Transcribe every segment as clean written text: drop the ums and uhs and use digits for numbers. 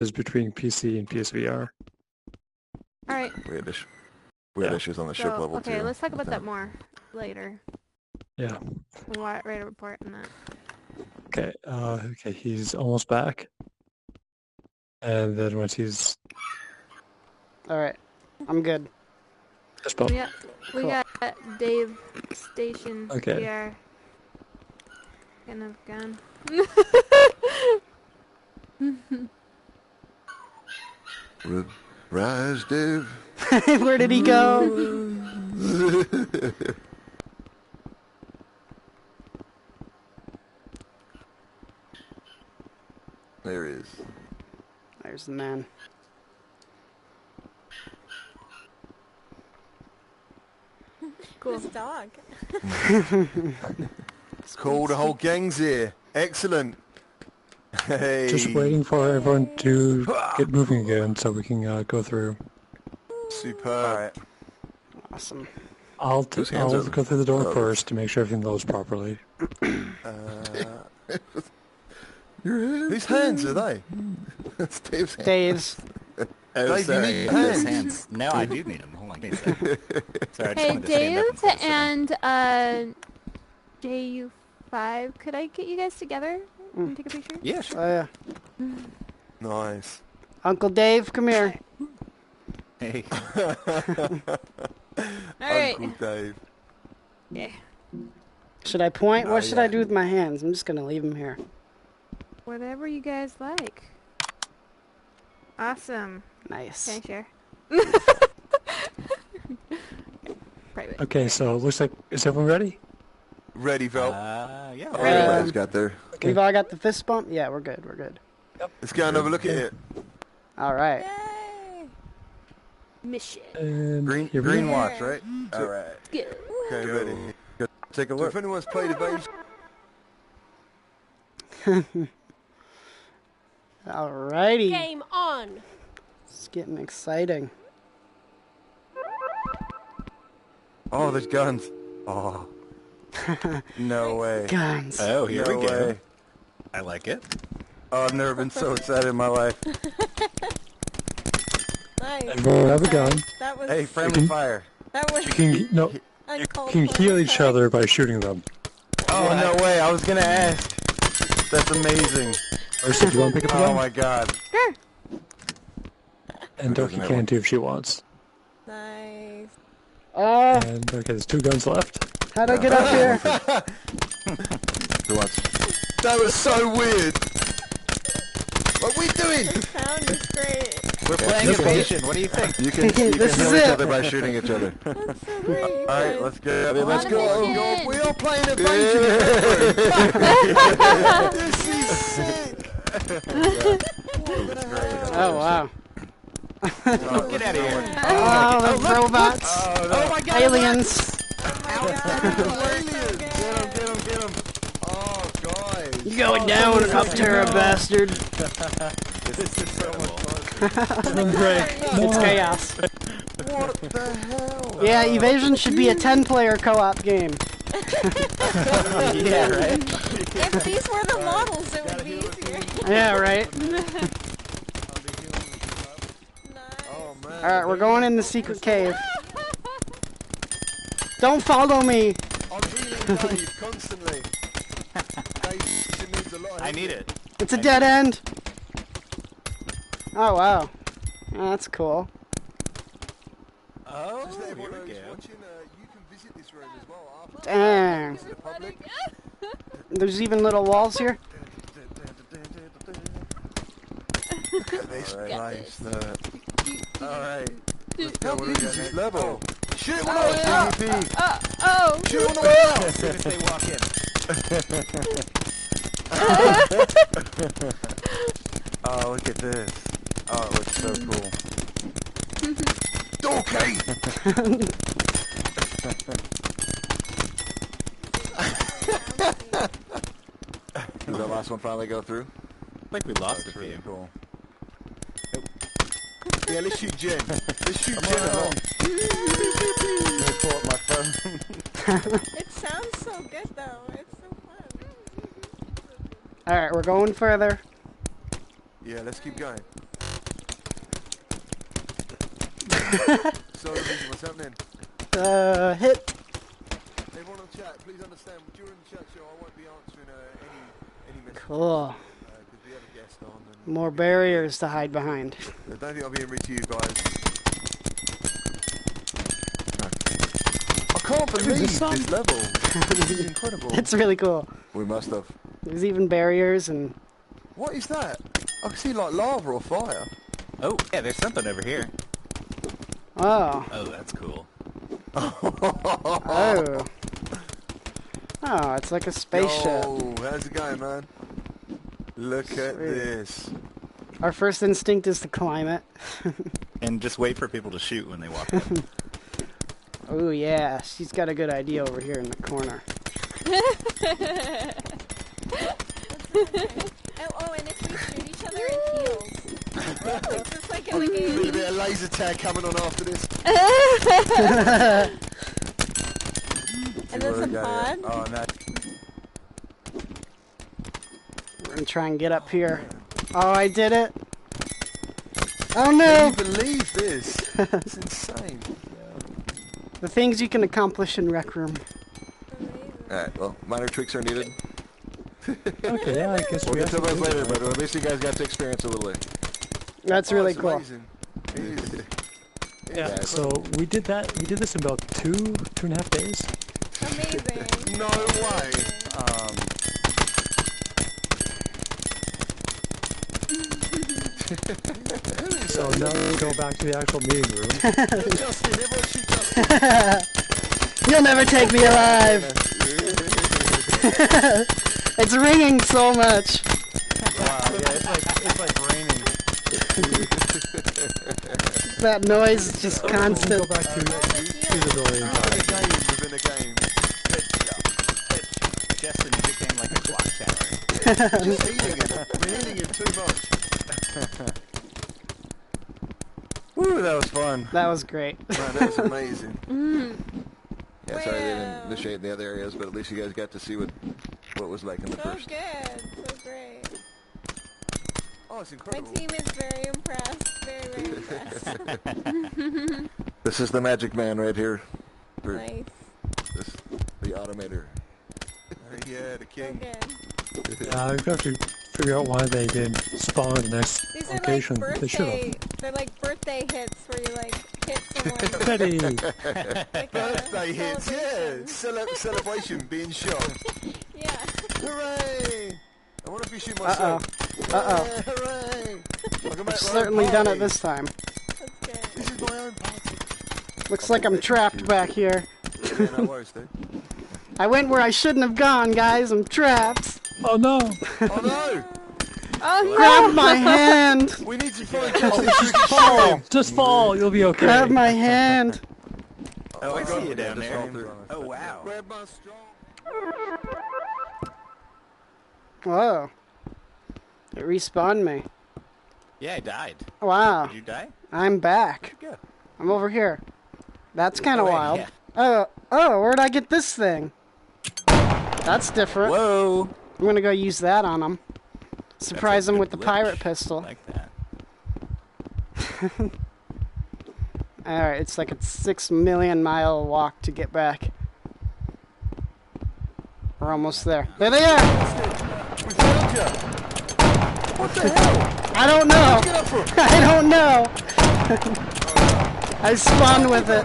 between PC and PSVR. Alright. We had issues on the ship level too. Okay, let's talk about that more later. Yeah. We'll write a report on that. Okay, okay, he's almost back. And then once he's... Alright, I'm good. Just bump. We got Dave Station VR. Kind of gun. Rise, Dave. Where did he go? There he is. There's the man. Cool. This dog. It's cool, the whole gang's here. Excellent. Hey. Just waiting for everyone to get moving again so we can go through. Superb. Alright. Awesome. I'll go through the door first to make sure everything loads properly. Whose hands are they? It's Dave's hands. Dave's. Oh, Dave, sorry, you need hands. No, I do need them. Hold on, give me a second. Sorry, I just Hey, wanted to stand up Dave and and JU5, could I get you guys together and take a picture? Yeah, sure. Oh, yeah. Nice. Uncle Dave, come here. Hey. Alright. Uncle Dave. Yeah. Should I point? What should I do with my hands? I'm just gonna leave them here. Whatever you guys like. Awesome. Nice. Can I share? Private. Okay, so it looks like, is everyone ready? Ready, Vel. Yeah. Everybody's got there. Okay. We've all got the fist bump? Yeah, we're good, we're good. Yep. Let's go and have a look at it. Alright. Yay! Mission. And Green watch, right? Alright. Go. Okay, ready. Go take a look. So if anyone's played EVASION... Alrighty. Game on. It's getting exciting. Oh, there's guns. Oh. No way. Guns. Oh, here No we go. way. I like it. Oh, I've never been so excited in my life. Nice. everyone have a gun. That was. Hey, friendly fire. That was. You can, no, you can heal each other by shooting them. Oh, no way. I was going to ask. That's amazing. Or so do you want to pick up a gun? Oh my god. Sure. And Doki can too if she wants. Nice. Oh, And okay, there's 2 guns left. how'd I get up here? Who wants? That was so weird. What are we doing? Sound is great. We're playing EVASION. What do you think? You can This heal is each it. other by shooting each other. That's so great. Alright, let's go. Let's go. God, we are playing EVASION. This is sick. Oh, wow. Get out of here. Oh, the robots. Oh my god. Aliens. Get him. Oh, guys. You going down, Upterra bastard. This is so much fun. It's chaos. What the hell? Yeah, EVASION should be a 10-player co-op game. Yeah, right? If these were the models, it would be easier. Yeah, right. Oh, man. Alright, we're going in the secret cave. Don't follow me! I'm healing Dave constantly. Dave needs a lot of I need it. It's a dead end! Oh, wow. Oh, that's cool. Oh, Just let everyone here know we who's go. watching, you can visit this room as well after. Dang. To the public. There's even little walls here. Look at this place. Alright. Let's go. What do we got next? Level. Shoot one out, PvP. Oh! Shoot one way out. As soon as they walk in. Oh, look at this. Oh, it looks so cool. Dorky! Did the last one finally go through? I think we lost a Pretty few. cool. Yeah, let's shoot Jen. Let's shoot Jen along. Let me pull up my phone. It sounds so good though. It's so fun. Alright, we're going further. Yeah, let's keep going. So, what's happening? Hit. Everyone on chat, please understand, during the chat show, I won't be answering any messages. Cool. Because we have a guest on. And More barriers to hide behind. I don't think I'll be rude to you guys. I can't believe this level. This is incredible. It's really cool. We must have. There's even barriers and... What is that? I can see like lava or fire. Oh, yeah, there's something over here. Oh. Oh, that's cool. Oh. Oh, it's like a spaceship. Oh, how's it going, man? Look at this. Our first instinct is to climb it. And just wait for people to shoot when they walk up. Oh yeah, she's got a good idea over here in the corner. Oh, and if we shoot each other, it heals. It's just like a A bit of laser tag coming on after this. And there's a pod. Oh, no. We're gonna try and get up here. Oh, I did it! Oh no! Can you believe this? It's insane. The things you can accomplish in Rec Room. Alright, well, minor tricks are needed. Okay, yeah, I guess We'll we get have to to those do later, that. but at least you guys got to experience a little bit. That's really it's cool. amazing. It is. Yeah, so we did this in about 2.5 days. Amazing. No way. So now we go back to the actual meeting room. Justin, everyone shoot Justin. You'll never take me alive! It's ringing so much. Wow, yeah, it's like raining. That noise is just We'll constant. go back to the building. Within a game, within a game. Justin, you became like a clock tower. Just healing him. We're healing him too much. Woo, that was fun. That was great. Man, that was amazing. Yeah, sorry they Wow. didn't initiate in the other areas, but at least you guys got to see what it was like in the So first. good. So great. Oh, it's My incredible. team is very impressed. Very, very impressed. This is the magic man right here. For Nice. this, the automator. Yeah, the So king. good. Yeah, I've got to figure out why they didn't spawn at the next These are location. like They should have. they're like birthday hits where you like hit someone. Betty! Like Birthday hits, yeah. celebration. Celebration being shot. Yeah. Hooray! I wonder if you shoot Uh-oh. myself. Uh-oh. Yeah, hooray! Welcome back I've to my certainly own done it party. this time. That's good. This is my own party. Looks like I'm trapped back here. Yeah, no worries, dude. I went where I shouldn't have gone, guys. I'm trapped. Oh no! Oh no! Oh Grab my hand. We need to find Justin. Just fall! Just fall! You'll be okay. Grab my hand. Oh, I see you down Just there. fall through. Oh, wow. Grab my strong. Whoa. It respawned me. Yeah, I died. Wow. Did you die? I'm back. Yeah. I'm over here. That's kind of Oh, wait, wild. yeah. Oh, where'd I get this thing? That's different. Whoa! I'm gonna go use that on him. Surprise That's a him with good the glitch. pirate pistol. Like that. Alright, it's like a 6 million mile walk to get back. We're almost there. There they are! We found you. What the hell? I don't know! Get up for it. I don't know! I spawned with it.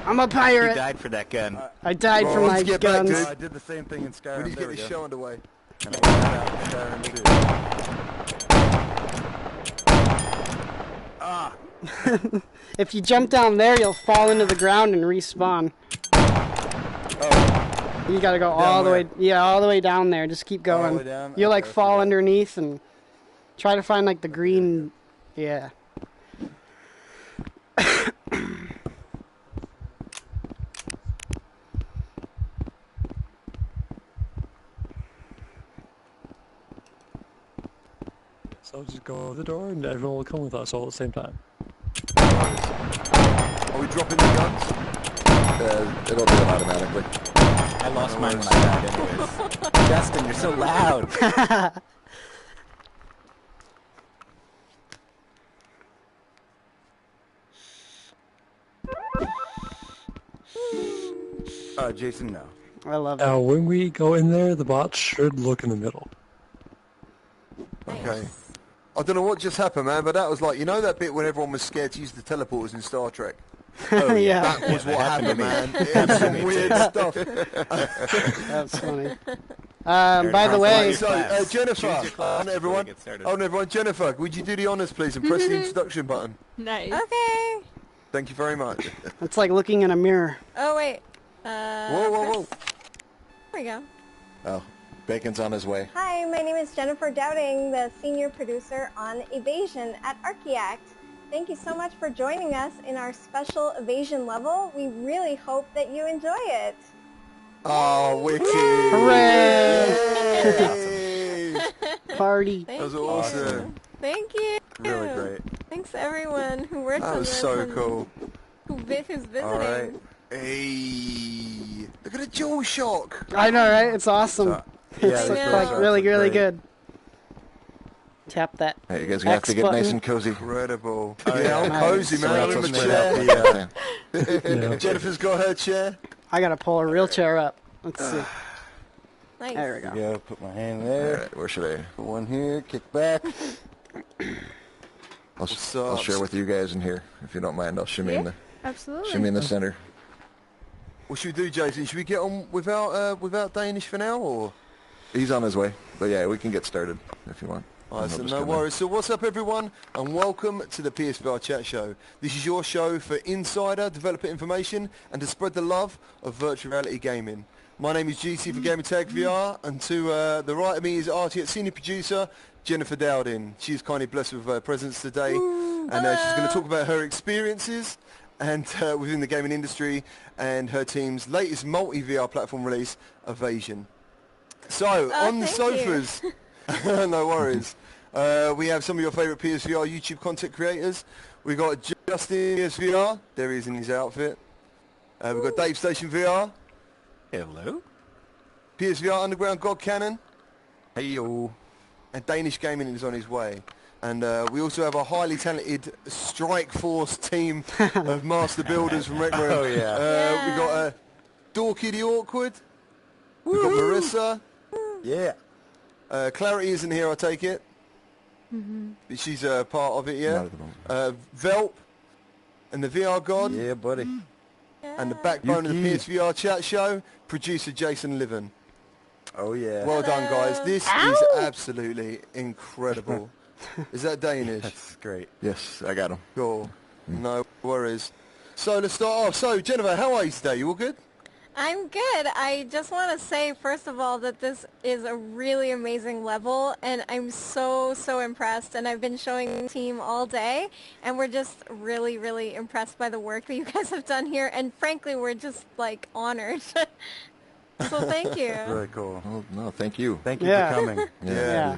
I'm a You pirate. died for that gun. I died for Well, my let's get back, guns. dude. I did the same thing in Skyrim. We need to There get we this go. show underway. And I went out in Skyrim too. If you jump down there, you'll fall into the ground and respawn. Oh, You gotta go all the where? way, yeah, all the way down there. Just keep All the going. way down? You'll like Okay, I fall forgot. underneath and try to find like the green, yeah. So just go over the door and everyone will come with us all at the same time. are we dropping the guns? It'll do it automatically. I lost mine when I died anyways. Justin, you're so loud. Jason, no. I love it. Now, when we go in there, the bot should look in the middle. Okay. I don't know what just happened, man, but that was like, you know that bit when everyone was scared to use the teleporters in Star Trek? Oh, yeah. That was what happened to happened, me. man. It was some weird stuff. That's funny. By the way, So, Jennifer, Choose your class on before everyone. we get started. On everyone, Jennifer, would you do the honours, please, and press the introduction button? Nice. Okay. Thank you very much. it's like looking in a mirror. Oh wait. Whoa, whoa, whoa. There we go. Oh, Bacon's on his way. Hi, my name is Jennifer Dowding, the senior producer on Evasion at Archiact. Thank you so much for joining us in our special Evasion level. We really hope that you enjoy it. Oh, wicked. Hooray! Yay. Party. Thank That was you. awesome. Thank you. Really great. Thanks to everyone who worked That on was this so and cool. who's visiting. All right. Hey, look at the dual shock. I know, right? It's awesome. It's I know. like really, really Great. good. Tap that. Hey, you guys gonna have X to get button. nice and cozy. Incredible. Oh, yeah, I'm Nice. cozy, man. I'm in Let's my split out chair. the, Jennifer's got her chair. I gotta pull a real chair up. Let's see. Nice. There we go. Yeah, put my hand there. Alright, where should I? Put one here, kick back. What's I'll up? share with you guys in here, if you don't mind. I'll shimmy in the Absolutely. shimmy in the center. What should we do, Jason? Should we get on without Danish for now, or? He's on his way, but yeah, we can get started if you want. Alright, I'm so just no gonna- worries. So what's up, everyone, and welcome to the PSVR Chat Show. This is your show for insider developer information and to spread the love of virtual reality gaming. My name is GC for Gamertag VR, and to the right of me is Archiact senior producer Jennifer Dowding. She's kindly blessed with her presence today, and she's going to talk about her experiences and within the gaming industry and her team's latest multi-VR platform release, EVASION. So, on the thank you. sofas, no worries. We have some of your favourite PSVR YouTube content creators. We've got Justin PSVR, there he is in his outfit. We've got Dave Station VR, Hello. PSVR Underground God Cannon, Hey yo. and Danish Gaming is on his way. And we also have a highly talented Strike Force team of master builders from Rec Room. Oh, yeah. We've got Dorky the Awkward, we've got Marissa, Yeah. Clarity isn't here, I take it. But she's part of it, yeah. Not at the moment. Velp, and the VR God, Yeah, buddy. and the backbone of the Yuki. PSVR chat show, producer Jason Liven. Oh yeah. Well done, guys. This is absolutely incredible. Is that Danish? That's great. Yes, I got him. Cool. No worries. So let's start off. So Jennifer, how are you today? You all good? I'm good. I just want to say, first of all, that this is a really amazing level, and I'm so impressed. And I've been showing the team all day, and we're just really, really impressed by the work that you guys have done here. And frankly, we're just, like, honored. So thank you. Really cool. Oh no, thank you. Thank you Yeah. for coming. Yeah.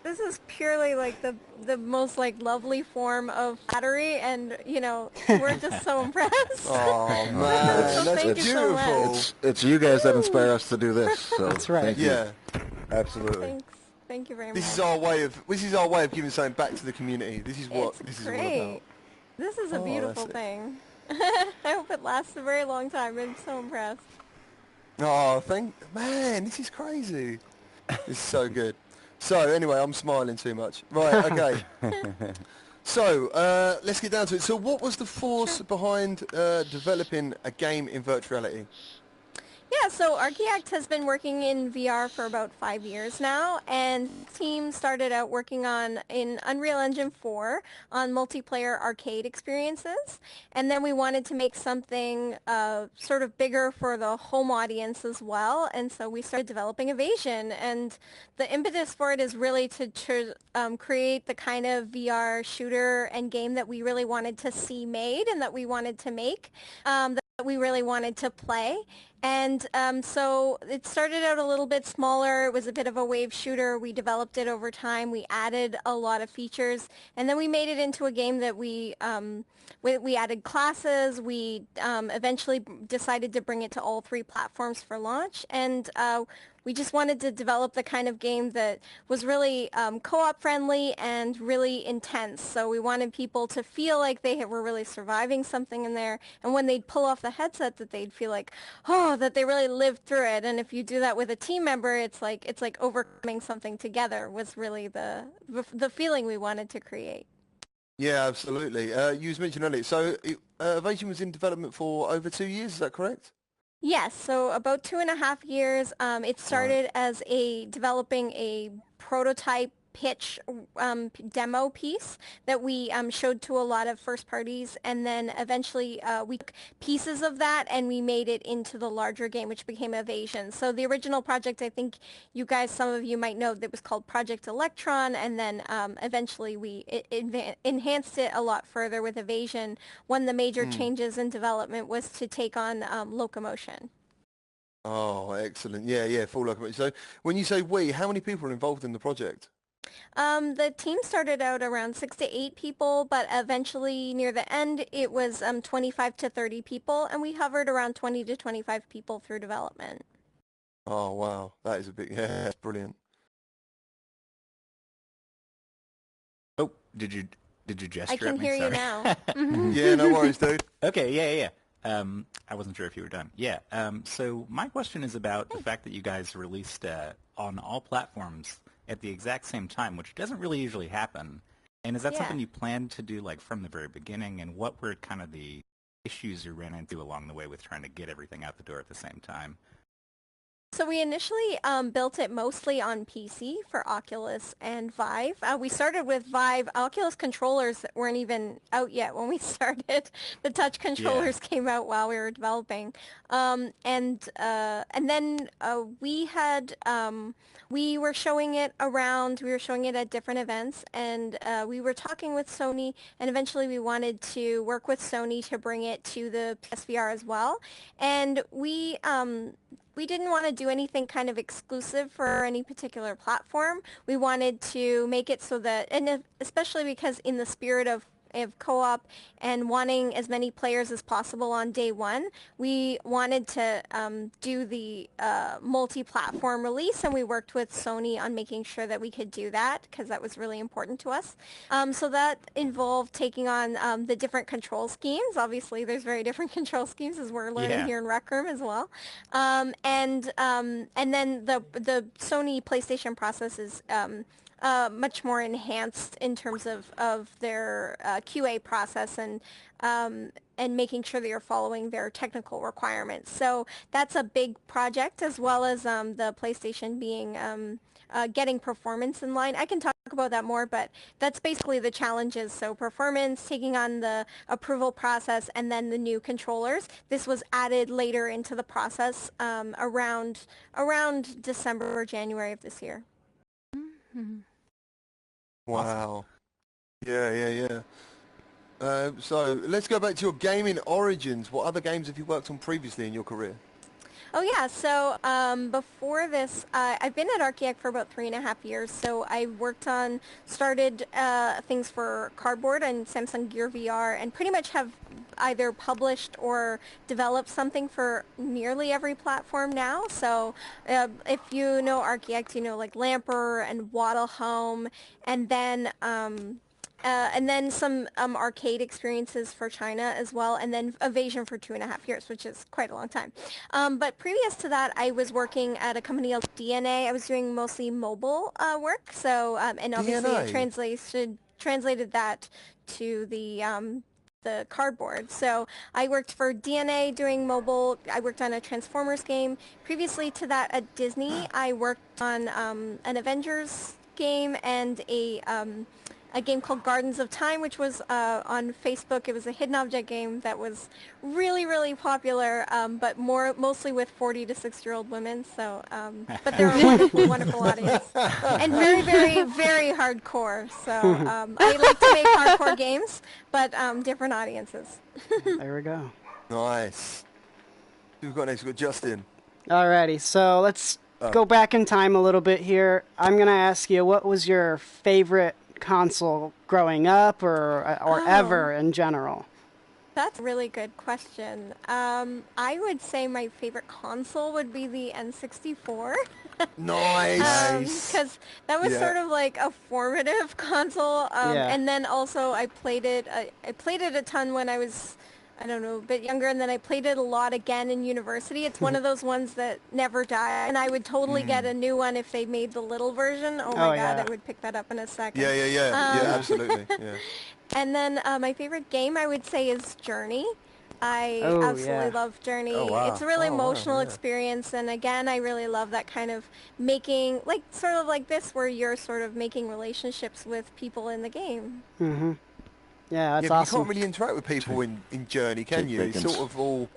This is purely like the most like lovely form of flattery, and you know we're just so impressed. Oh man, So that's thank you so beautiful. much. It's you guys that inspire us to do this. So That's right. Thank you. Yeah, Absolutely. Thank you very much. this is our way of giving something back to the community. This is what It's this is all great. about. This is a Oh, beautiful that's it. thing. I hope it lasts a very long time. I'm so impressed. Oh, man, this is crazy. This is so good. So anyway, I'm smiling too much. Right, okay. So let's get down to it. So what was the force behind developing a game in virtual reality? Yeah, so Archiact has been working in VR for about 5 years now, and the team started out working in Unreal Engine 4 on multiplayer arcade experiences, and then we wanted to make something sort of bigger for the home audience as well, and so we started developing EVASION, and the impetus for it is really to create the kind of VR shooter and game that we really wanted to see made and that we wanted to make, that we really wanted to play. And so it started out a little bit smaller. It was a bit of a wave shooter. We developed it over time. We added a lot of features, and then we made it into a game that we added classes. We eventually decided to bring it to all 3 platforms for launch, and we just wanted to develop the kind of game that was really co-op friendly and really intense. So we wanted people to feel like they were really surviving something in there, and when they'd pull off the headset that they'd feel like, oh, that they really lived through it. And if you do that with a team member, it's like overcoming something together was really the feeling we wanted to create. Yeah, absolutely. You was mentioning earlier, so Evasion was in development for over 2 years, is that correct? Yes, so about 2.5 years. It started as developing a prototype pitch demo piece that we showed to a lot of first parties, and then eventually we took pieces of that and we made it into the larger game, which became Evasion. So the original project, I think you guys, some of you might know, that was called Project Electron, and then eventually we enhanced it a lot further with Evasion. One of the major changes in development was to take on locomotion. Oh, excellent. Yeah, full locomotion. So when you say we, how many people are involved in the project? The team started out around 6 to 8 people, but eventually near the end it was 25 to 30 people, and we hovered around 20 to 25 people through development. Oh, wow. That is a big, yeah, that's brilliant. Oh, did you gesture I can at me? hear you Sorry. now. Yeah, no worries, dude. Okay, yeah. I wasn't sure if you were done. Yeah. So my question is about the fact that you guys released on all platforms at the exact same time, which doesn't really usually happen. And is that something you planned to do like from the very beginning? And what were kind of the issues you ran into along the way with trying to get everything out the door at the same time? So we initially built it mostly on PC for Oculus and Vive. We started with Vive. Oculus controllers weren't even out yet when we started. The touch controllers came out while we were developing. And then we were showing it around. We were showing it at different events, and we were talking with Sony, and eventually we wanted to work with Sony to bring it to the PSVR as well. And we didn't want to do anything kind of exclusive for any particular platform. We wanted to make it so that, and especially because in the spirit of co-op and wanting as many players as possible on day one, we wanted to do the multi-platform release, and we worked with Sony on making sure that we could do that because that was really important to us. So that involved taking on the different control schemes. Obviously, there's very different control schemes as we're learning here in Rec Room as well. And then the Sony PlayStation process is much more enhanced in terms of their QA process and making sure that you're following their technical requirements. So that's a big project, as well as the PlayStation being getting performance in line. I can talk about that more, but that's basically the challenges. So performance, taking on the approval process, and then the new controllers. This was added later into the process around December or January of this year. Wow. Yeah. So let's go back to your gaming origins. What other games have you worked on previously in your career? Oh yeah, so before this, I've been at Archiact for about 3.5 years. So I started things for Cardboard and Samsung Gear VR, and pretty much have either published or developed something for nearly every platform now. So if you know Archiact, you know like Lamper and Waddle Home, and then some arcade experiences for China as well, and then Evasion for 2.5 years, which is quite a long time. But previous to that, I was working at a company called DNA. I was doing mostly mobile work, so and obviously I translated that to the Cardboard. So I worked for DNA doing mobile. I worked on a Transformers game. Previously to that, at Disney, I worked on an Avengers game and a game called Gardens of Time, which was on Facebook. It was a hidden object game that was really, really popular, but mostly with 40 to 60-year-old women. So, but they're a wonderful, wonderful audience, and very, very, very hardcore. So I like to make hardcore games, but different audiences. There we go. Nice. Who've got next? We've got Justin. Alrighty, so let's go back in time a little bit here. I'm going to ask you, what was your favorite console growing up or ever in general? That's a really good question. I would say my favorite console would be the N64. Nice. Because that was Yeah. sort of like a formative console. Yeah. And then also I played it a ton when I was, I don't know, a bit younger, and then I played it a lot again in university. It's one of those ones that never die, and I would totally get a new one if they made the little version. Oh my God, yeah. I would pick that up in a second. Yeah, yeah, absolutely. Yeah. And then my favorite game I would say is Journey. I Oh, absolutely yeah. love Journey. Oh, wow. It's a really Oh, wow, emotional yeah. experience, and again, I really love that kind of making, like, sort of like this, where you're sort of making relationships with people in the game. Mm-hmm. Yeah, that's Yeah, but awesome. you can't really interact with people in Journey, can take you? It's bacons. sort of all...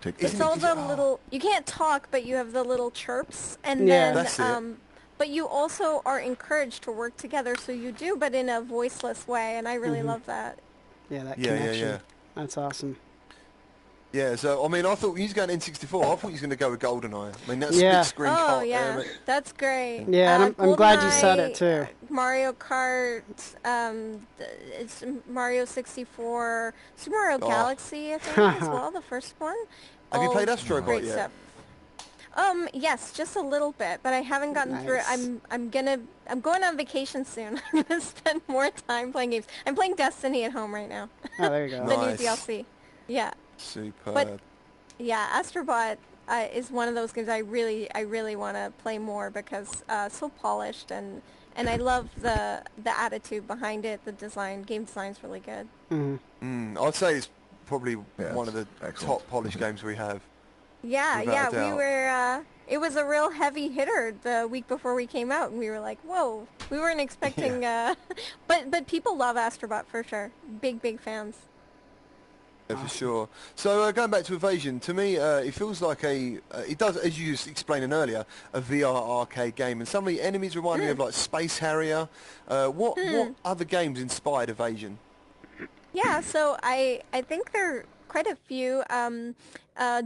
Take Isn't It's it all just- the oh, little, you can't talk, but you have the little chirps, and Yeah. then, That's it. but you also are encouraged to work together, so you do, but in a voiceless way, and I really love that. Yeah, that Yeah, connection. yeah. That's awesome. Yeah, so, I mean, I thought he was going N64. I thought he was going to go with GoldenEye. I mean, that Yeah. split screen Oh cart, yeah, that's great. Yeah, and I'm glad you said it, GoldenEye, too. Mario Kart, it's Mario 64, Super Mario Oh. Galaxy, I think, as well, the first one. Have you All played Astro Bot great yet? stuff. Yes, just a little bit, but I haven't gotten through it. Nice. I'm going on vacation soon. I'm gonna spend more time playing games. I'm playing Destiny at home right now. Oh, there you go. The Nice. new DLC. Yeah. Superb. But yeah, Astrobot is one of those games I really want to play more because so polished, and I love the attitude behind it. The design, game design's really good. I'd say it's probably Yeah, one of the it's excellent. top polished games we have. Yeah, Without a yeah, we doubt. were. It was a real heavy hitter the week before we came out, and we were like, whoa, we weren't expecting. But people love Astrobot for sure. Big fans. Yeah, for sure. So going back to Evasion, to me it feels like it does, as you was explaining earlier, a VR arcade game. And some of the enemies remind me of like Space Harrier. What other games inspired Evasion? Yeah, so I think there are quite a few.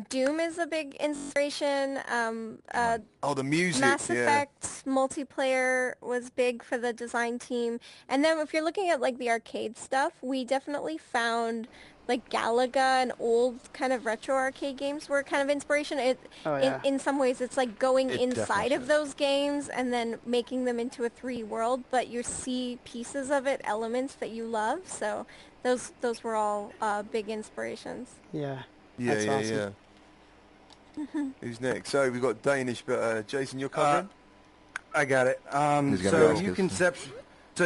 Doom is a big inspiration. Oh, the music, Mass yeah. Effect multiplayer was big for the design team. And then if you're looking at like the arcade stuff, we definitely found like Galaga and old kind of retro arcade games were kind of inspiration. Oh, yeah. In some ways it's like going It inside definitely of is. those games and then making them into a 3D world, but you see pieces of it, elements that you love. So those were all big inspirations. Yeah. Yeah, That's yeah, awesome. yeah. Who's next? So we've got Danish, but Jason, you're covering? I got it. He's So gonna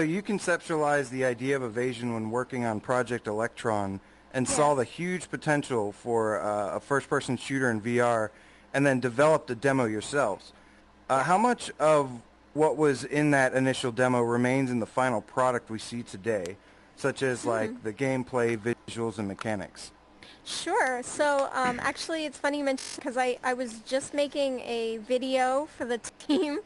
you conceptualize the idea of Evasion when working on Project Electron and saw the huge potential for a first-person shooter in VR, and then developed a demo yourselves. How much of what was in that initial demo remains in the final product we see today, such as like the gameplay, visuals, and mechanics? Sure. So actually, it's funny you mentioned because I was just making a video for the team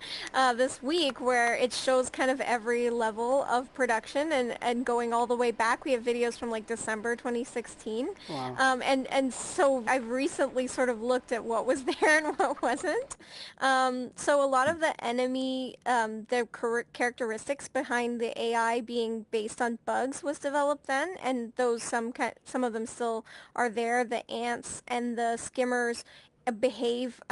this week where it shows kind of every level of production and going all the way back. We have videos from like December 2016. Wow. And so I've recently sort of looked at what was there and what wasn't. So a lot of the enemy, the characteristics behind the AI being based on bugs was developed then, and those some of them still are there. The ants and the skimmers behave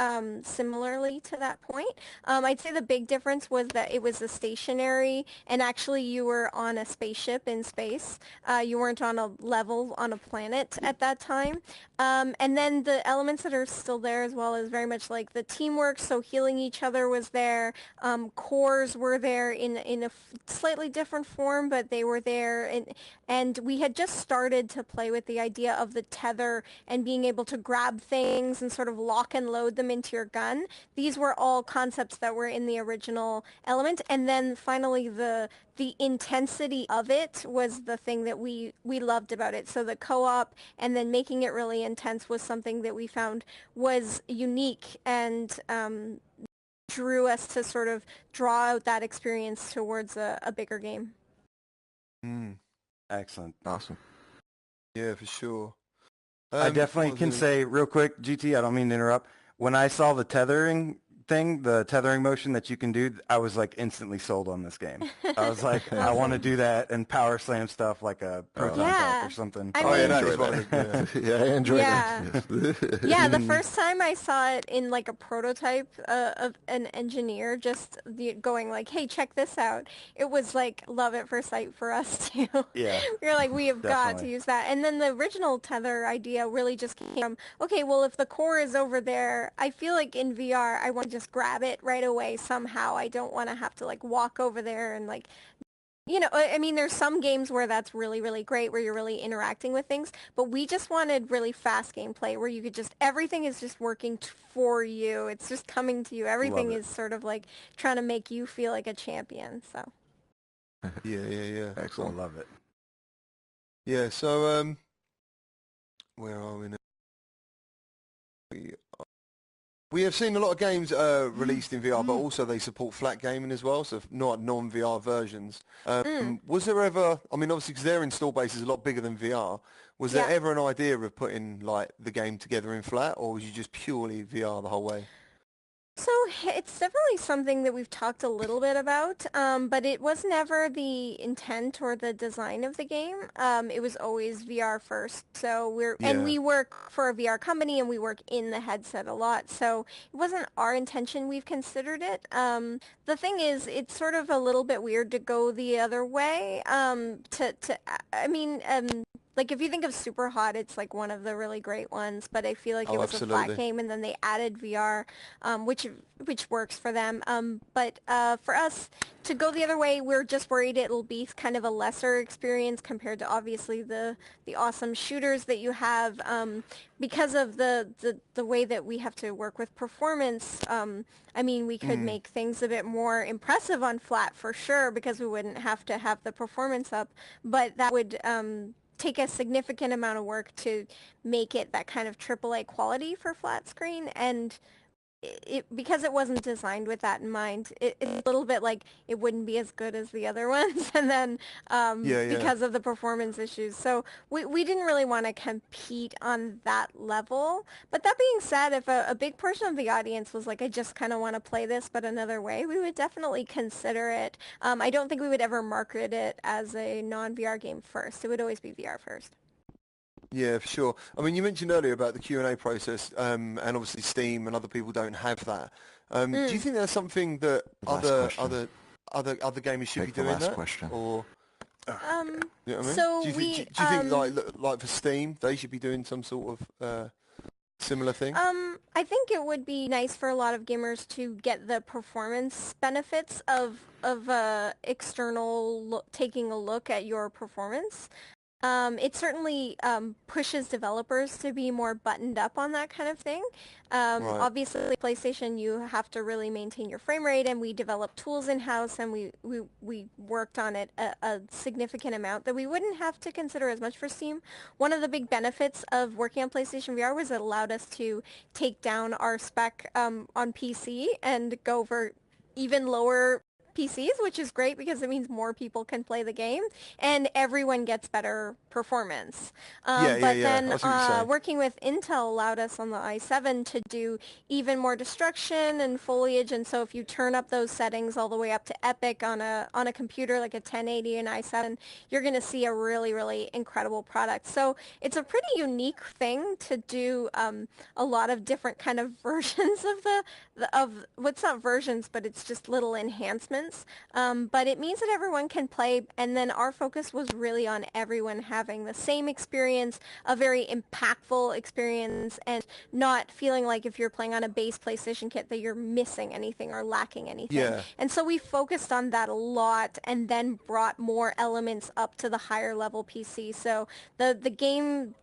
similarly to that point. I'd say the big difference was that it was a stationary, and actually you were on a spaceship in space. You weren't on a level on a planet at that time. And then the elements that are still there as well is very much like the teamwork, so healing each other was there. Cores were there in a slightly different form, but they were there. And we had just started to play with the idea of the tether and being able to grab things and sort of lock and load them into your gun. These were all concepts that were in the original element. And then finally the intensity of it was the thing that we loved about it. So the co-op and then making it really intense was something that we found was unique and drew us to sort of draw out that experience towards a bigger game. Excellent. Awesome. Yeah, for sure. I definitely can say real quick, GT, I don't mean to interrupt. When I saw the tethering thing, the tethering motion that you can do, I was like instantly sold on this game. I was like, I want to do that and power slam stuff like a proton pack or something. I Oh yeah, mean- that is one of the, yeah, I enjoy that. Yeah, the first time I saw it in like a prototype of an engineer just going like, hey, check this out. It was like love at first sight for us too. Yeah. We were like, we have got to Definitely. use that. And then the original Tether idea really just came from, okay, well, if the core is over there, I feel like in VR, I want to just grab it right away somehow. I don't want to have to like walk over there and like, you know, I mean, there's some games where that's really, really great, where you're really interacting with things, but we just wanted really fast gameplay where you could just, everything is just working for you. It's just coming to you. Everything is sort of like trying to make you feel like a champion, so. Yeah. Excellent. I love it. Yeah, so, where are we now? We have seen a lot of games released in VR, but also they support flat gaming as well, so not non-VR versions. Was there ever, I mean, obviously because their install base is a lot bigger than VR, was there ever an idea of putting like the game together in flat, or was you just purely VR the whole way? So it's definitely something that we've talked a little bit about, but it was never the intent or the design of the game. It was always VR first. So and we work for a VR company and we work in the headset a lot. So it wasn't our intention. We've considered it. The thing is, it's sort of a little bit weird to go the other way. Like if you think of Super Hot, it's like one of the really great ones, but I feel like it was a flat game and then they added VR, which works for them. But for us to go the other way, we're just worried it'll be kind of a lesser experience compared to obviously the awesome shooters that you have, because of the way that we have to work with performance. I mean, we could make things a bit more impressive on flat for sure because we wouldn't have to have the performance up, but that would take a significant amount of work to make it that kind of AAA quality for flat screen, and because it wasn't designed with that in mind, it's a little bit like it wouldn't be as good as the other ones, and then because of the performance issues. So we didn't really want to compete on that level. But that being said, if a big portion of the audience was like, I just kind of want to play this but another way, we would definitely consider it. I don't think we would ever market it as a non-VR game first. It would always be VR first. Yeah, for sure. I mean, you mentioned earlier about the Q&A process, and obviously Steam and other people don't have that. Do you think that's something that other gamers should be doing that? Or you know what I mean? So do you think like for Steam, they should be doing some sort of similar thing? I think it would be nice for a lot of gamers to get the performance benefits of external taking a look at your performance. It certainly pushes developers to be more buttoned up on that kind of thing. Obviously, PlayStation, you have to really maintain your frame rate, and we develop tools in-house, and we worked on it a significant amount that we wouldn't have to consider as much for Steam. One of the big benefits of working on PlayStation VR was it allowed us to take down our spec on PC and go for even lower PCs, which is great because it means more people can play the game and everyone gets better performance. Then working with Intel allowed us on the i7 to do even more destruction and foliage, and so if you turn up those settings all the way up to epic on a computer like a 1080 and i7, you're going to see a really, really incredible product. So it's a pretty unique thing to do a lot of different kind of versions of what's not versions, but it's just little enhancements. But it means that everyone can play, and then our focus was really on everyone having the same experience, a very impactful experience, and not feeling like if you're playing on a base PlayStation kit that you're missing anything or lacking anything. Yeah. And so we focused on that a lot and then brought more elements up to the higher level PC. So the game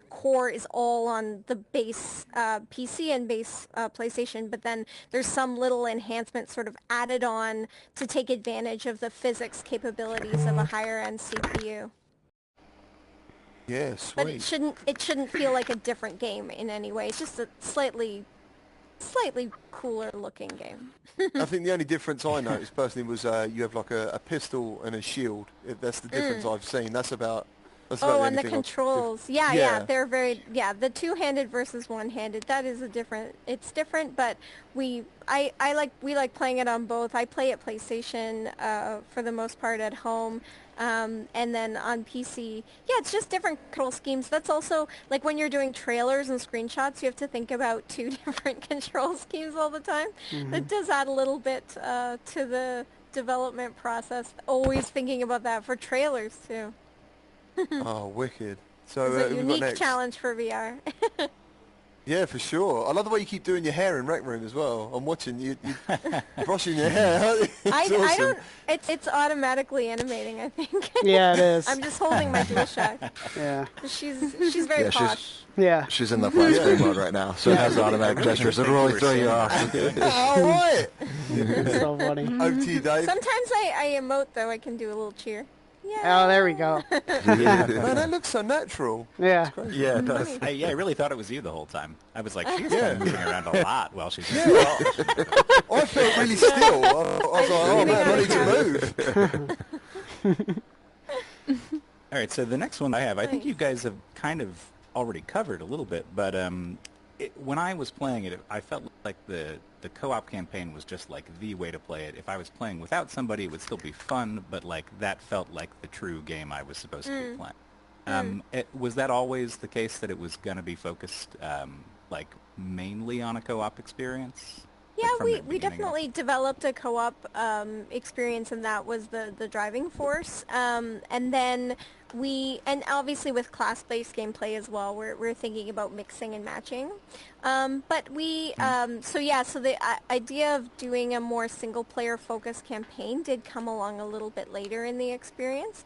core is all on the base PC and base PlayStation, but then there's some little enhancements sort of added on to take advantage of the physics capabilities of a higher end CPU. Yeah, sweet. But it shouldn't feel like a different game in any way. It's just a slightly cooler looking game. I think the only difference I noticed personally was you have like a pistol and a shield. That's the difference I've seen. That's about That's about Oh, and the only thing I've- controls. Yeah, Yeah. they're very, the two-handed versus one-handed. That is it's different, but we like playing it on both. I play at PlayStation for the most part at home. And then on PC, it's just different control schemes. That's also, like when you're doing trailers and screenshots, you have to think about two different control schemes all the time. That does add a little bit to the development process. Always thinking about that for trailers too. Oh, wicked. So It's a who we got unique next? challenge for VR. Yeah, for sure. I love the way you keep doing your hair in Rec Room as well. I'm watching you brushing your hair. It's I awesome. don't. It's automatically animating. I think. Yeah, it is. I'm just holding my DualShock. Yeah. She's very Yeah, posh. Yeah. She's in the flat screen mode right now, so it has automatic gestures. It'll really throw you off. All right. It's so funny. Over to you, Dave. Sometimes I emote though. I can do a little cheer. Yeah. Oh, there we go. Man, that looks so natural. Yeah. Yeah, it does. I really thought it was you the whole time. I was like, she's kind of moving around a lot while she's I felt really still. I was like, oh man, I need to move. All right, so the next one I have, I think you guys have kind of already covered a little bit, but when I was playing it, I felt like the co-op campaign was just like the way to play it. If I was playing without somebody, it would still be fun, but like that felt like the true game I was supposed to be playing. Was that always the case that it was going to be focused like mainly on a co-op experience? Yeah, Like, from the we beginning of it? definitely developed a co-op experience, and that was the driving force. And then and obviously with class-based gameplay as well, we're thinking about mixing and matching. But so the idea of doing a more single-player focused campaign did come along a little bit later in the experience.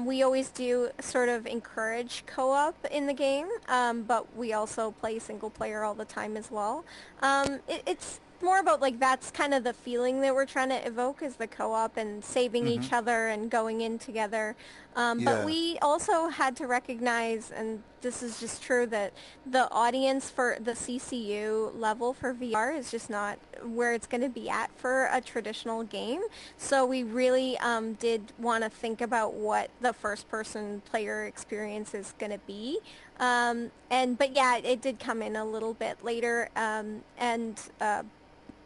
We always do sort of encourage co-op in the game, but we also play single-player all the time as well. It's more about like that's kind of the feeling that we're trying to evoke is the co-op and saving each other and going in together. Yeah. But we also had to recognize, and this is just true, that the audience for the CCU level for VR is just not where it's going to be at for a traditional game. So we really did want to think about what the first-person player experience is going to be. But yeah, it did come in a little bit later,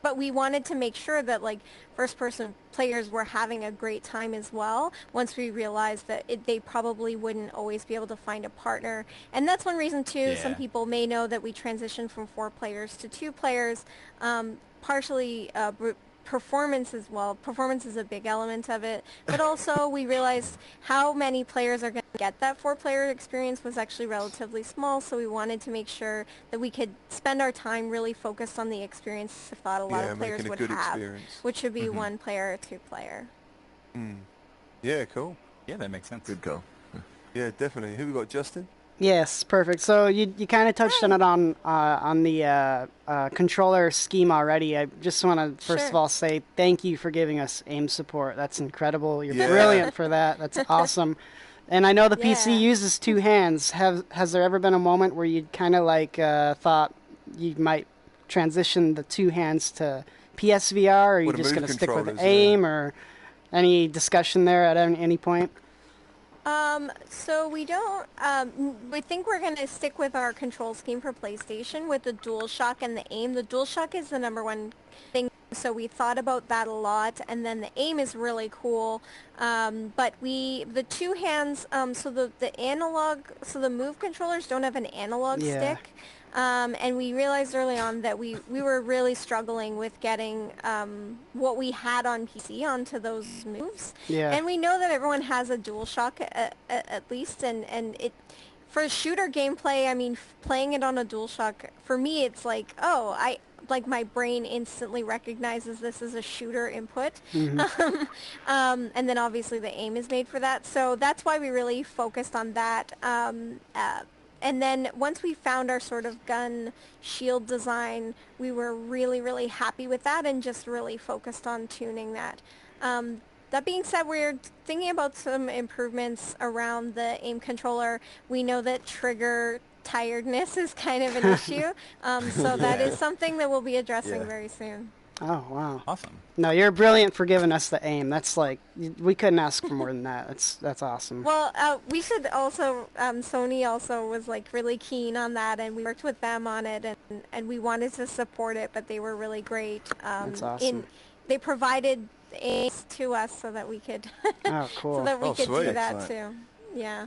but we wanted to make sure that like first-person players were having a great time as well once we realized that they probably wouldn't always be able to find a partner. And that's one reason too, some people may know that we transitioned from 4 players to 2 players, partially performance as well. Performance is a big element of it, but also we realized how many players are going to get that 4-player experience was actually relatively small, so we wanted to make sure that we could spend our time really focused on the experience I thought a lot of players would have, which would be 1 player or 2 player. Yeah, cool. Yeah, that makes sense. Good go. Yeah, definitely. Who we got, Justin? Yes, perfect. So you kind of touched on it on the controller scheme already. I just want to first of all say thank you for giving us aim support. That's incredible. You're brilliant for that. That's awesome. And I know the PC uses 2 hands. Has there ever been a moment where you kind of like thought you might transition the 2 hands to PSVR, or are you just going to stick with aim, or any discussion there at any point? So we don't, we think we're going to stick with our control scheme for PlayStation with the DualShock and the aim. The DualShock is the #1 thing, so we thought about that a lot, and then the aim is really cool. But the 2 hands, so the analog, so the Move controllers don't have an analog stick. And we realized early on that we were really struggling with getting what we had on PC onto those moves. Yeah. And we know that everyone has a DualShock at least, and it for shooter gameplay, I mean, playing it on a DualShock, for me it's like, my brain instantly recognizes this as a shooter input. And then obviously the aim is made for that. So that's why we really focused on that. And then once we found our sort of gun shield design, we were really, really happy with that and just really focused on tuning that. That being said, we're thinking about some improvements around the aim controller. We know that trigger tiredness is kind of an issue, so that is something that we'll be addressing very soon. Oh, wow. Awesome. No, you're brilliant for giving us the aim. That's like, we couldn't ask for more than that. That's awesome. Well, we should also, Sony also was like really keen on that, and we worked with them on it, and we wanted to support it, but they were really great. That's awesome. They provided aims to us so that we could, Oh, cool. so that we could sweet. do that Excellent. too. Yeah.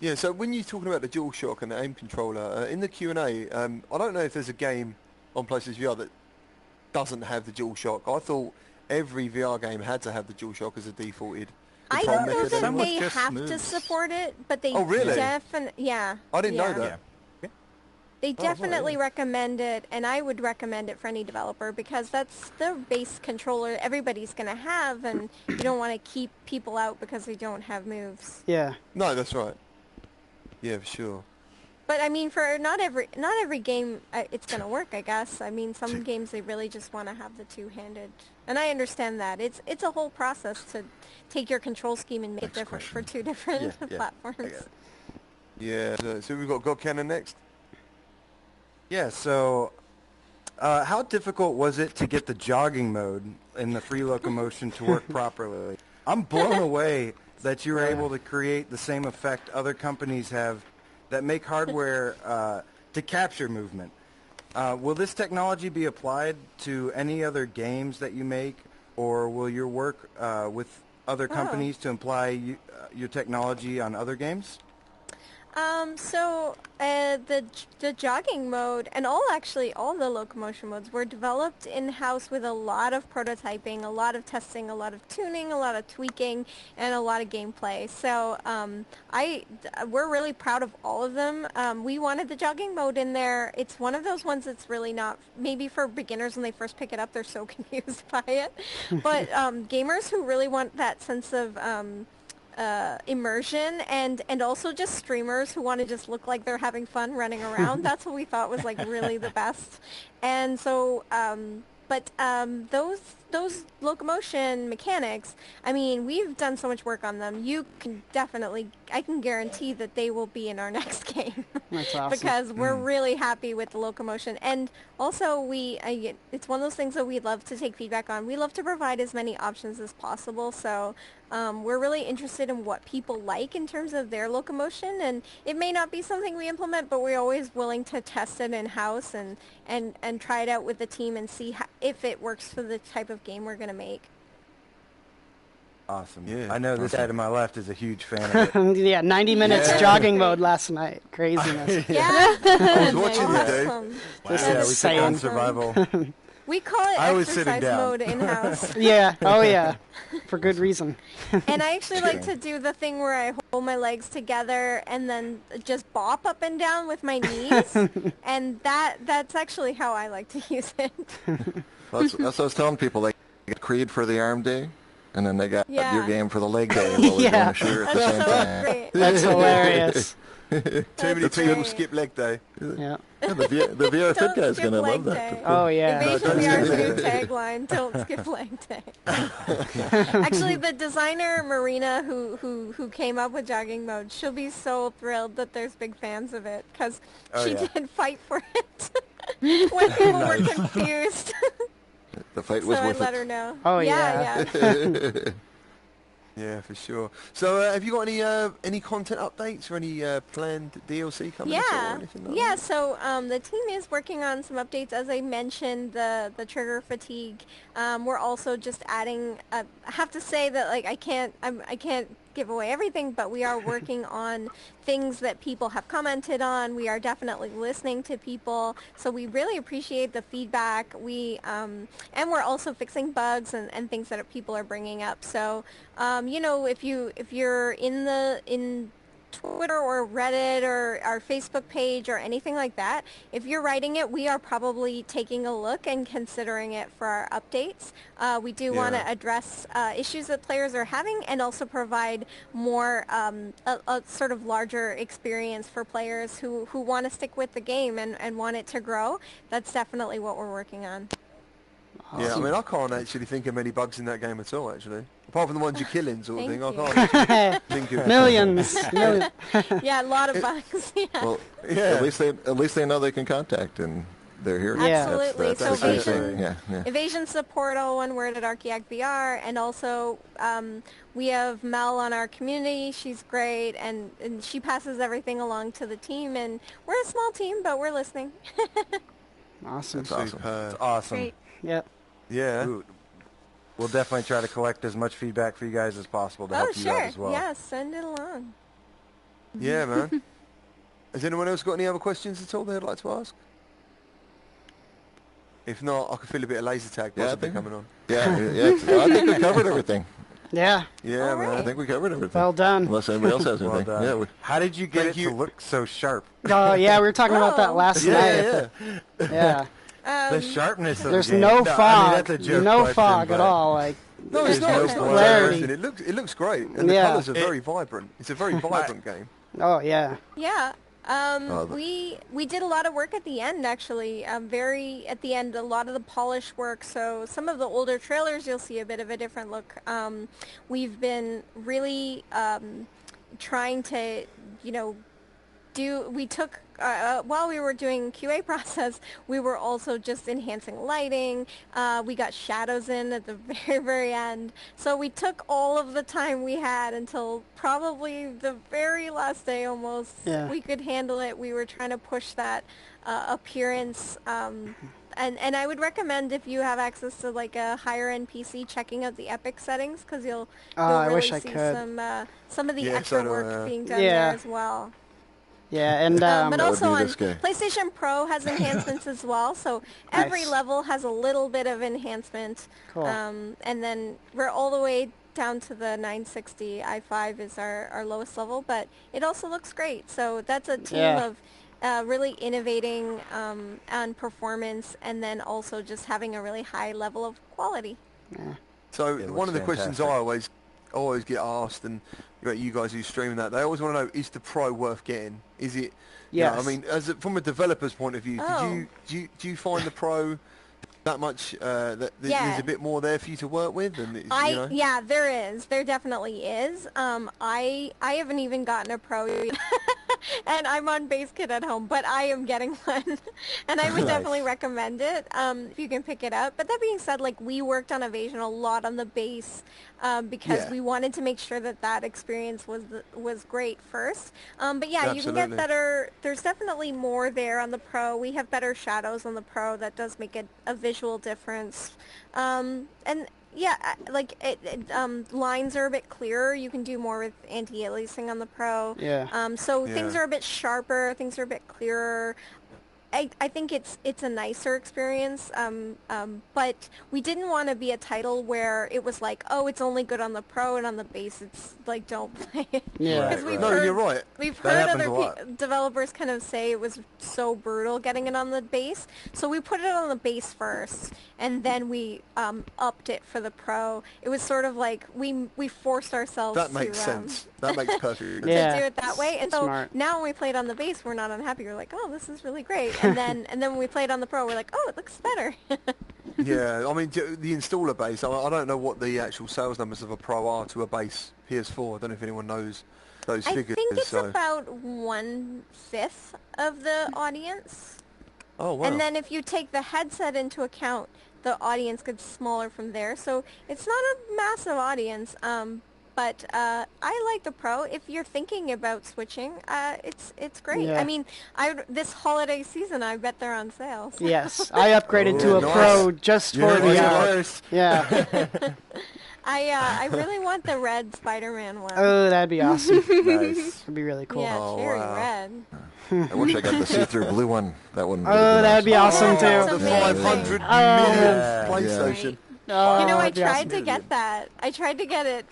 Yeah, so when you're talking about the DualShock and the aim controller, in the Q&A, I don't know if there's a game on PlayStation VR that doesn't have the DualShock. I thought every VR game had to have the DualShock as a defaulted I control don't know mechanism. that Some with they just have to moves. support it, but they Oh, really? yeah. I didn't know yeah. that. They Oh, definitely yeah. recommend it, and I would recommend it for any developer because that's the base controller everybody's going to have, and you don't want to keep people out because they don't have moves. Yeah. No, that's right. Yeah, for sure. But I mean, for not every game it's going to work, I guess. I mean, some games they really just want to have the two-handed, and I understand that. It's a whole process to take your control scheme and make it different for two different platforms. Yeah, so we've got God Cannon next. Yeah, so how difficult was it to get the jogging mode in the free locomotion to work properly? I'm blown away that you were able to create the same effect other companies have that make hardware to capture movement. Will this technology be applied to any other games that you make, or will your work with other companies to apply your technology on other games? So the jogging mode and all the locomotion modes were developed in-house with a lot of prototyping, a lot of testing, a lot of tuning, a lot of tweaking, and a lot of gameplay. So we're really proud of all of them. We wanted the jogging mode in there. It's one of those ones that's really not, maybe for beginners when they first pick it up, they're so confused by it. But gamers who really want that sense of immersion and also just streamers who want to just look like they're having fun running around. That's what we thought was like really the best. And so those locomotion mechanics, I mean, we've done so much work on them. You can definitely, I can guarantee that they will be in our next game. That's awesome. Because we're really happy with the locomotion. And also it's one of those things that we love to take feedback on. We love to provide as many options as possible. So we're really interested in what people like in terms of their locomotion. And it may not be something we implement, but we're always willing to test it in-house and try it out with the team and see if it works for the type of game we're going to make. Awesome. Yeah. I know this guy to my left is a huge fan of it. Yeah, 90 minutes jogging mode last night. Craziness. Yeah. I was watching you, Dave. Awesome. This Yeah, is we took on insane. survival. We call it I was sitting exercise down. mode in-house. Yeah. Oh, yeah. For good reason. And I actually like to do the thing where I hold my legs together and then just bop up and down with my knees. And that's actually how I like to use it. That's what I was telling people. They get Creed for the arm day, and then they got Yeah. your game for the leg day while they're doing a shooter at the That's same so time. great. That's hilarious. Too many That's people great. skip leg day. Yeah. Yeah, the VR Fit Don't guy's skip going to love leg that. day. Oh, yeah. Evasion don't VR's skip new leg day. tagline, don't skip leg day. Actually, the designer, Marina, who came up with jogging mode, she'll be so thrilled that there's big fans of it, because she did fight for it when people were confused. The fight So was I worth let it. her know. Oh, yeah. Yeah, for sure. So have you got any content updates or any planned DLC coming at all or anything like Yeah, that? so the team is working on some updates. As I mentioned, the trigger fatigue. We're also just adding. I have to say that like I can't give away everything, but we are working on things that people have commented on. We are definitely listening to people, so we really appreciate the feedback. And we're also fixing bugs and things that people are bringing up. So if you're in Twitter or Reddit or our Facebook page or anything like that, if you're writing it, we are probably taking a look and considering it for our updates. We do want to address issues that players are having and also provide more a sort of larger experience for players who want to stick with the game and want it to grow. That's definitely what we're working on. Yeah, I mean, I can't actually think of many bugs in that game at all, actually. Apart from the ones you're killing, sort of Thank thing. you. I can't actually think of Millions. Yeah, a lot of bugs. Yeah. Well, yeah. At least they know they can contact and they're here. Yeah. Absolutely. That's So exciting. Evasion, Yeah. Evasion support, all one word, at Archiact VR, and also we have Mel on our community. She's great, and she passes everything along to the team, and we're a small team, but we're listening. Awesome. That's awesome. It's awesome. Great. Yep. Yeah. We'll definitely try to collect as much feedback for you guys as possible to help you out as well. Yeah, send it along. Yeah, man. Has anyone else got any other questions at all they'd like to ask? If not, I can feel a bit of laser tag Yeah, I possibly think- coming on. Yeah, I think we covered everything. Yeah. Yeah, All man. I think we covered everything. Well done. Unless anybody else has Well anything. done. Yeah, How did you get Thank it you. to look so sharp? Oh, yeah, we were talking about that Oh. last Yeah, night. yeah. Yeah. The sharpness of There's the game. no I mean, fog. that's a joke No question, fog at but- all. Like, No, it's There's not. no It's not clarity. clarity. It looks great, and the Yeah. colours are very vibrant. It's a very vibrant game. oh, yeah. Yeah. the- We did a lot of work at the end, actually. Very at the end, a lot of the polish work. So some of the older trailers, you'll see a bit of a different look. We've been really trying to, we took while we were doing QA process, we were also just enhancing lighting. We got shadows in at the very, very end. So we took all of the time we had until probably the very last day almost. Yeah. We could handle it. We were trying to push that appearance. And I would recommend, if you have access to like a higher end PC, checking out the Epic settings, because you'll I really wish I see could. some of the Yeah, extra so do work I. being done Yeah. there as well. Yeah, and But That would also be on this guy. PlayStation Pro has enhancements as well, so every Nice. level has a little bit of enhancement. Cool. And then we're all the way down to the 960 i5 is our lowest level, but it also looks great. So that's a team Yeah. of really innovating on performance, and then also just having a really high level of quality. So It one of looks the questions I always get asked, and you guys who stream that, they always want to know: is the Pro worth getting? Is it? Yes. I mean, from a developer's point of view, Oh. do you find the Pro that much that Yeah. there's a bit more there for you to work with? And Yeah, there is. There definitely is. I haven't even gotten a Pro yet. And I'm on base kit at home, but I am getting one. And I would definitely recommend it if you can pick it up. But that being said, like, we worked on Evasion a lot on the base because Yeah. we wanted to make sure that experience was great first. But yeah, you can Absolutely. get better. There's definitely more there on the Pro. We have better shadows on the Pro. That does make a visual difference. And yeah, like lines are a bit clearer. You can do more with anti-aliasing on the Pro. Yeah. So things Yeah. are a bit sharper. Things are a bit clearer. I think it's a nicer experience, but we didn't want to be a title where it was like, oh, it's only good on the Pro, and on the base it's like, don't play it. Yeah. 'Cause we've No, heard- you're right. We've That heard happens other a lot. developers kind of say it was so brutal getting it on the base, so we put it on the base first, and then we upped it for the Pro. It was sort of like we forced ourselves That to, makes sense. That makes perfect sense. Yeah. to do it that way. And so Smart. now when we play it on the base, we're not unhappy. We're like, oh, this is really great. And then when we play it on the Pro, we're like, oh, it looks better. Yeah, I mean, the installer base, I don't know what the actual sales numbers of a Pro are to a base PS4. I don't know if anyone knows those I figures. think it's so. about 1/5 of the audience. Oh, wow. And then if you take the headset into account, the audience gets smaller from there. So it's not a massive audience. But I like the Pro. If you're thinking about switching, it's great. Yeah. I mean, this holiday season, I bet they're on sale. So. Yes. I upgraded to a nice. Pro just You heard for it the. here first. Yeah. I really want the red Spider-Man one. Oh, that'd be awesome. Nice. That'd be really cool. Yeah, Oh, cherry wow. red. I wish I got the see-through blue one. That one. Oh, that'd be awesome Oh, too. that's The amazing. 500 Oh, million yeah. PlayStation. Oh, You know, I that'd be tried awesome. to get that. I tried to get it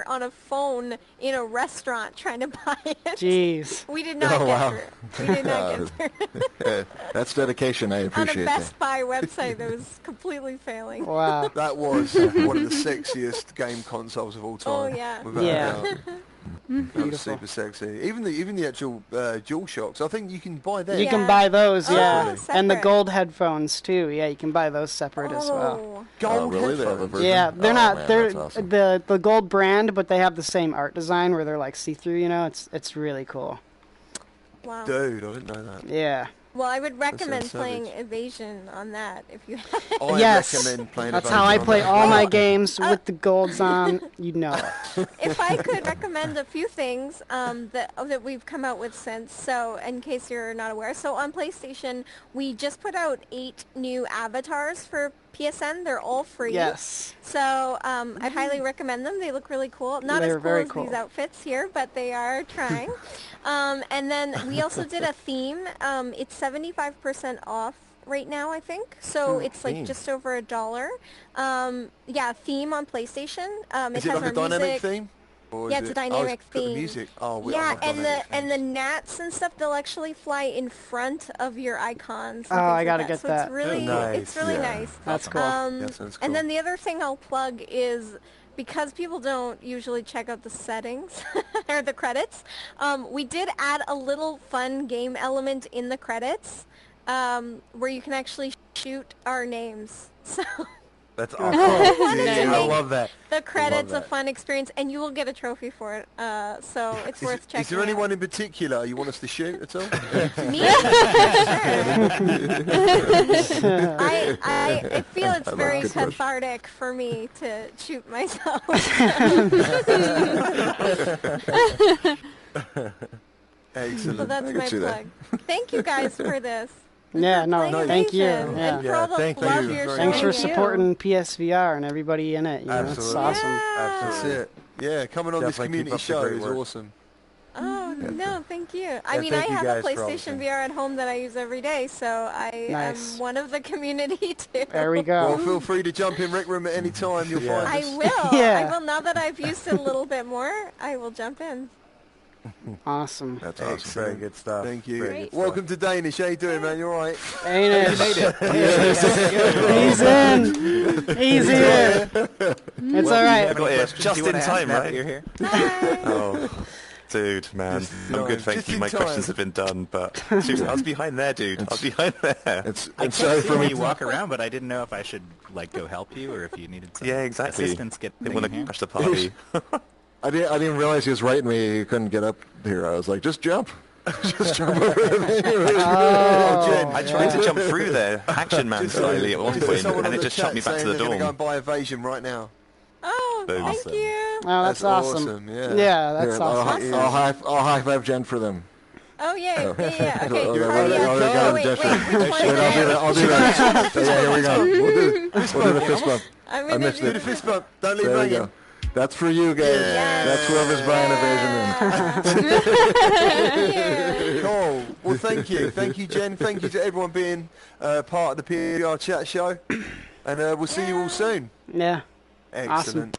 on a phone in a restaurant trying to buy it. Jeez. We did not Oh, get wow. through. We did not get through. That's dedication. I On a appreciate Best that. Buy website that was completely failing. Wow. That was one of the sexiest game consoles of all time. Oh, yeah. without a Yeah. doubt. That was super sexy. Even the actual DualShocks, I think you can buy them. You can Yeah. buy those, Oh, yeah. really? And the Separate. gold headphones too. Yeah, you can buy those separate as well. Oh. Gold Oh, really? They have a headphones. version? Yeah, they're Oh, not. man, they're that's awesome. the gold brand, but they have the same art design where they're like see-through. You know, it's really cool. Wow. Dude, I didn't know that. Yeah. Well, I would recommend sounds playing savage. Evasion on that if you. I Yes, recommend playing that's Evasion how I on play that. all my games with the golds on. You know it. If I could recommend a few things that we've come out with since, so in case you're not aware, so on PlayStation we just put out 8 new avatars for PSN. They're all free. Yes. So I highly recommend them. They look really cool. Not They're as cool very as cool. these outfits here, but they are trying. And then we also did a theme. It's 75% off right now, I think. So it's like theme. just over $1. Yeah, theme on PlayStation. Is it it has like a our dynamic music. theme? Or Yeah, is it's a it- dynamic got the theme. music. Oh, we Yeah, love dynamic and the themes. gnats and stuff, they'll actually fly in front of your icons. And Oh, things I like gotta that. get So that. It's really, Nice, it's really yeah. nice. That's cool. That sounds cool. And then the other thing I'll plug is because people don't usually check out the settings or the credits, we did add a little fun game element in the credits where you can actually shoot our names. So That's I awesome. wanted to I make love that. the credits a that. fun experience, and you will get a trophy for it. So it's worth checking. Is there anyone in particular you want us to shoot at all? Me? Sure. I feel it's very good question. cathartic for me to shoot myself. Excellent. So that's I my can see plug. that. Thank you guys for this. Yeah, no, Playing thank you. Evasion, Yeah. And for all the thank love you you're very showing. Thanks for much. supporting PSVR and everybody in it. You know, it's Absolutely. awesome. That's Absolutely. it. Yeah, coming on this Definitely keep community up the show great is work. awesome. Oh, no, thank you. I mean, I thank you have a guys for all the PlayStation things. VR at home that I use every day, so I Nice. am one of the community too. There we Well, go. feel free to jump in Rec Room at any time. You'll Yeah. find I us. will. Yeah. I will. Now that I've used it a little bit more, I will jump in. Awesome. That's awesome. Excellent. Very good stuff. Thank you. Very good stuff. Welcome to Danish. How you doing, man? You all right? Ain't it? He's He's in. He's here. It's all I right. got here Questions just you in wanna ask time, now that right? you're here? Oh, dude, man. Just in I'm time. good, thank Just you. in My time. questions have been done, but seriously, I was behind there, dude. I was behind there. It's I sorry can't see for where me. you walk around, but I didn't know if I should like go help you or if you needed some Yeah, exactly. assistance. Get They thing want in to hand. crash the party. I didn't realize he was writing me. He couldn't get up here. I was like, just jump. Just jump over the thing. Oh, Jen. I tried to jump through there, Action Man Just slightly at one just point, someone and on it the just shot chat me back to saying the they're gonna go dorm. and buy Evasion right now. Oh, Boom. thank Awesome. you. Oh, that's awesome. awesome, yeah. Yeah, that's Here, awesome. I'll high five Jen for them. Oh, yeah, yeah, yeah. Okay, Oh, hurry there up. we go. Oh, wait, Gesture. wait, which one Wait, is I'll it? do that. Yeah, here we go. We'll do the fist bump. I'm I gonna missed do Do the it. fist bump. Don't leave There we hanging. go. That's for you guys. Yes. That's whoever's buying Evasion. Cool. Well, thank you. Thank you, Jen. Thank you to everyone being part of the PSVR chat show. And we'll see you all soon. Yeah. Excellent.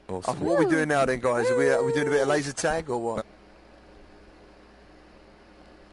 What are we doing now then, guys? Are we doing a bit of laser tag or what?